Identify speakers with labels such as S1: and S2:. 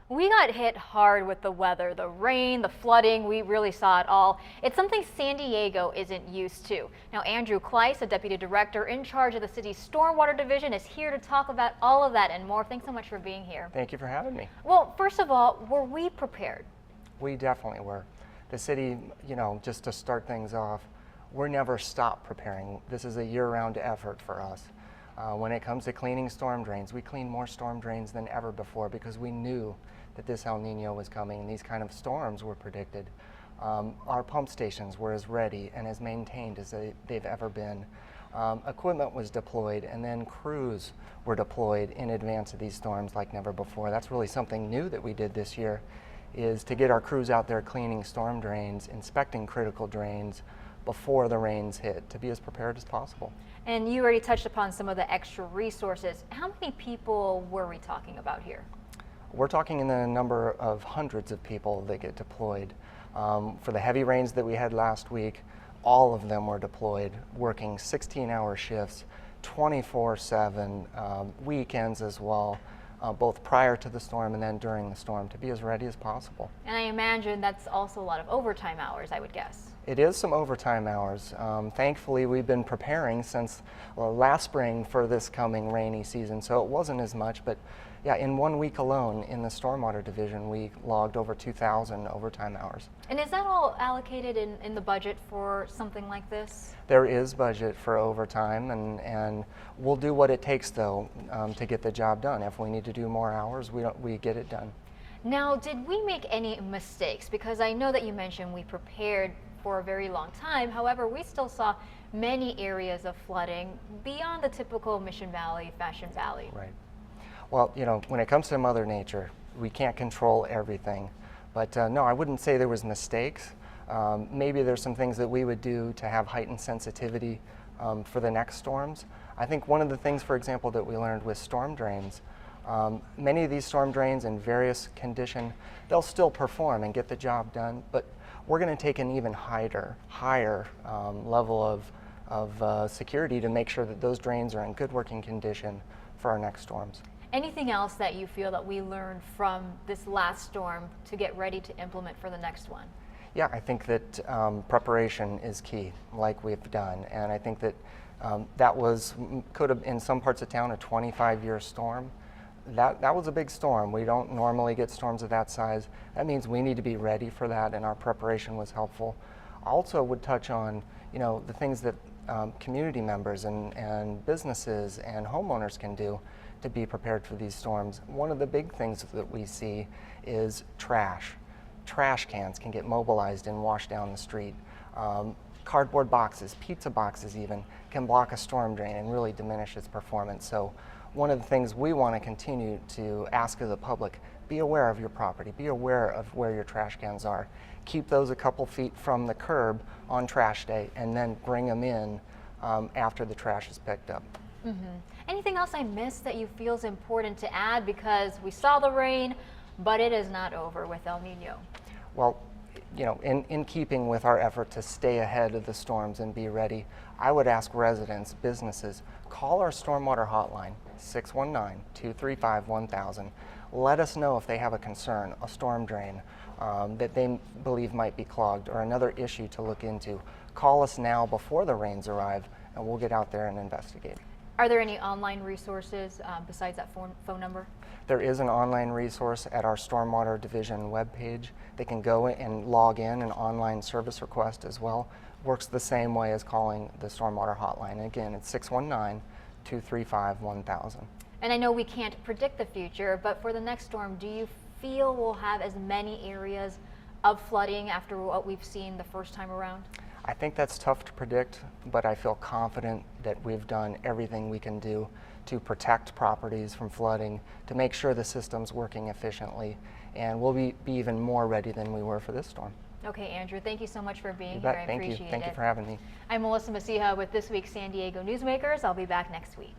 S1: We got hit hard with the weather, the rain, the flooding. We really saw it all. It's something San Diego isn't used to. Now, Andrew Kleis, a deputy director in charge of the city's stormwater division, is here to talk about all of that and more. Thanks so much for being here.
S2: Thank you for having me.
S1: Well, first of all, were we prepared?
S2: We definitely were. The city, just to start things off, we're never stopped preparing. This is a year-round effort for us. When it comes to cleaning storm drains, we clean more storm drains than ever before because we knew that this El Nino was coming and these kind of storms were predicted. Our pump stations were as ready and as maintained as they've ever been. Equipment was deployed, and then crews were deployed in advance of these storms like never before. That's really something new that we did this year, is to get our crews out there cleaning storm drains, inspecting critical drains before the rains hit, to be as prepared as possible.
S1: And you already touched upon some of the extra resources. How many people were we talking about here?
S2: We're talking in the number of hundreds of people that get deployed. For the heavy rains that we had last week, all of them were deployed, working 16-hour shifts, 24/7, weekends as well, both prior to the storm and then during the storm, to be as ready as possible.
S1: And I imagine that's also a lot of overtime hours, I would guess.
S2: It is some overtime hours. Thankfully, we've been preparing since last spring for this coming rainy season, so it wasn't as much, but yeah, in 1 week alone in the Stormwater Division, we logged over 2,000 overtime hours.
S1: And is that all allocated in the budget for something like this?
S2: There is budget for overtime, and we'll do what it takes, though, to get the job done. If we need to do more hours, we get it done.
S1: Now, did we make any mistakes? Because I know that you mentioned we prepared for a very long time. However, we still saw many areas of flooding beyond the typical Mission Valley, Fashion Valley.
S2: Right. Well, when it comes to Mother Nature, we can't control everything. But no, I wouldn't say there was mistakes. Maybe there's some things that we would do to have heightened sensitivity for the next storms. I think one of the things, for example, that we learned with storm drains, many of these storm drains in various condition, they'll still perform and get the job done, but we're going to take an even higher level of security to make sure that those drains are in good working condition for our next storms.
S1: Anything else that you feel that we learned from this last storm to get ready to implement for the next one?
S2: Yeah, I think that preparation is key, like we've done, and I think that could have, in some parts of town, a 25-year storm. That was a big storm. We don't normally get storms of that size. That means we need to be ready for that, and our preparation was helpful. I also would touch on, the things that community members and businesses and homeowners can do to be prepared for these storms. One of the big things that we see is trash. Trash cans can get mobilized and washed down the street. Cardboard boxes, pizza boxes even, can block a storm drain and really diminish its performance. So one of the things we want to continue to ask of the public, be aware of your property, be aware of where your trash cans are. Keep those a couple feet from the curb on trash day, and then bring them in after the trash is picked up.
S1: Mm-hmm. Anything else I missed that you feel is important to add? Because we saw the rain, but it is not over with El Nino.
S2: Well, in keeping with our effort to stay ahead of the storms and be ready, I would ask residents, businesses, call our Stormwater Hotline, 619-235-1000. Let us know if they have a concern, a storm drain that they believe might be clogged, or another issue to look into. Call us now before the rains arrive, and we'll get out there and investigate.
S1: Are there any online resources besides that phone number?
S2: There is an online resource at our Stormwater Division webpage. They can go and log in an online service request as well. Works the same way as calling the Stormwater Hotline. Again, it's 619-235-1000.
S1: And I know we can't predict the future, but for the next storm, do you feel we'll have as many areas of flooding after what we've seen the first time around?
S2: I think that's tough to predict, but I feel confident that we've done everything we can do to protect properties from flooding, to make sure the system's working efficiently, and we'll be even more ready than we were for this storm.
S1: Okay, Andrew, thank you so much for being
S2: here.
S1: I appreciate it.
S2: Thank you for having me.
S1: I'm Mecija with this week's San Diego Newsmakers. I'll be back next week.